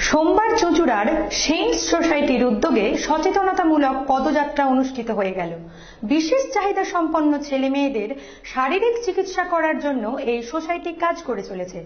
সোমবার চুঁচুড়ার সেন্টস সোসাইটির উদ্যোগে সচেতনতামূলক পদযাত্রা অনুষ্ঠিত হয়ে গেল। বিশেষ চাহিদা সম্পন্ন ছেলে মেয়েদের শারীরিক চিকিৎসা করার জন্য এই সোসাইটি কাজ করে চলেছে।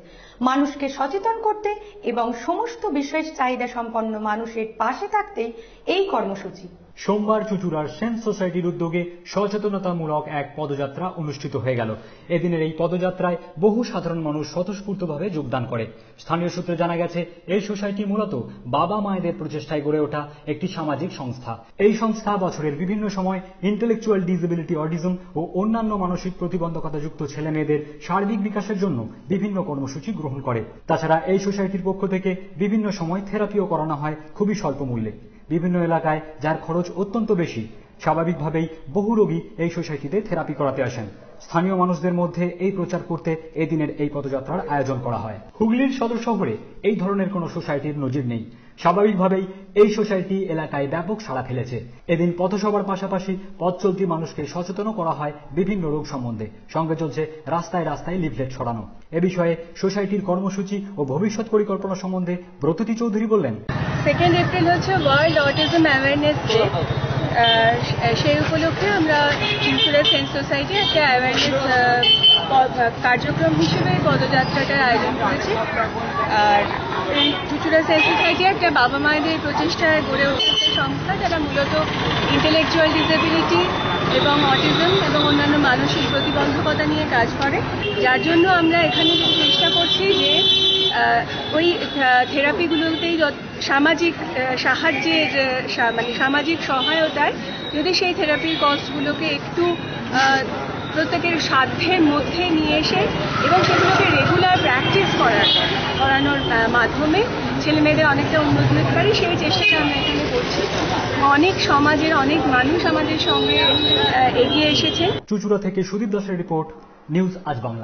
মানুষকে সচেতন করতে এবং সমস্ত বিশেষ চাহিদা সম্পন্ন মানুষের পাশে থাকতেই এই কর্মসূচি। সোমবার চুঁচুড়ার সেন্টস সোসাইটির উদ্যোগে সচেতনতামূলক এক পদযাত্রা অনুষ্ঠিত হয়ে গেল। এদিনের এই পদযাত্রায় বহু সাধারণ মানুষ স্বতঃস্ফূর্তভাবে যোগদান করে। স্থানীয় সূত্রে জানা গেছে, এই সোসাইটি মূলত বাবা মায়েদের প্রচেষ্টায় গড়ে ওঠা একটি সামাজিক সংস্থা। এই সংস্থা বছরের বিভিন্ন সময় ইন্টেলেকচুয়াল ডিসেবিলিটি, অটিজম ও অন্যান্য মানসিক প্রতিবন্ধকতাযুক্ত ছেলে মেয়েদের সার্বিক বিকাশের জন্য বিভিন্ন কর্মসূচি গ্রহণ করে। তাছাড়া এই সোসাইটির পক্ষ থেকে বিভিন্ন সময় থেরাপিও করানো হয় খুবই স্বল্প মূল্যে। বিভিন্ন এলাকায় যার খরচ অত্যন্ত বেশি, স্বাভাবিকভাবেই বহু রোগী এই সোসাইটিতে থেরাপি করাতে আসেন। স্থানীয় মানুষদের মধ্যে এই প্রচার করতে এদিনের এই পদযাত্রার আয়োজন করা হয়। হুগলির সদর শহরে এই ধরনের কোনো সোসাইটির নজির নেই। স্বাভাবিকভাবেই এই সোসাইটি এলাকায় ব্যাপক সাড়া ফেলেছে। এদিন পথসভার পাশাপাশি পথ চলতি মানুষকে সচেতন করা হয় বিভিন্ন রোগ সম্বন্ধে। সঙ্গে চলছে রাস্তায় রাস্তায় লিফলেট ছড়ানো। এ বিষয়ে সোসাইটির কর্মসূচি ও ভবিষ্যৎ পরিকল্পনা সম্বন্ধে ব্রততী চৌধুরী বললেন, 2 এপ্রিল হচ্ছে ওয়ার্ল্ড অটিজম অ্যাওয়ারনেস ডে। সেই উপলক্ষে আমরা চুঁচুড়া সেন্টস সোসাইটি একটা অ্যাওয়ারনেস কার্যক্রম হিসেবে পদযাত্রাটার আয়োজন করেছি। আর এই চুঁচুড়া সেন্টস সোসাইটি একটা বাবা মায়েদের প্রচেষ্টায় গড়ে উঠেছে সংস্থা, যারা মূলত ইন্টেলেকচুয়াল ডিসেবিলিটি এবং অটিজম এবং অন্যান্য মানসিক প্রতিবন্ধকতা নিয়ে কাজ করে। যার জন্য আমরা এখানে চেষ্টা করছি যে ওই থেরাপিগুলোতেই সামাজিক সাহায্যের মানে সামাজিক সহায়তায় যদি সেই থেরাপির কস্টগুলোকে একটু প্রত্যেকের সাধ্যের মধ্যে নিয়ে এসে এবং সেগুলোকে রেগুলার প্র্যাকটিস করানোর মাধ্যমে ছেলে মেয়েদের অনেকটা উন্নতি হতে পারে, সেই চেষ্টাটা আমরা এখানে করছি। অনেক সমাজের অনেক মানুষ আমাদের সঙ্গে এগিয়ে এসেছেন। চুঁচুড়া থেকে সুদীপ দাসের রিপোর্ট, নিউজ আজ বাংলা।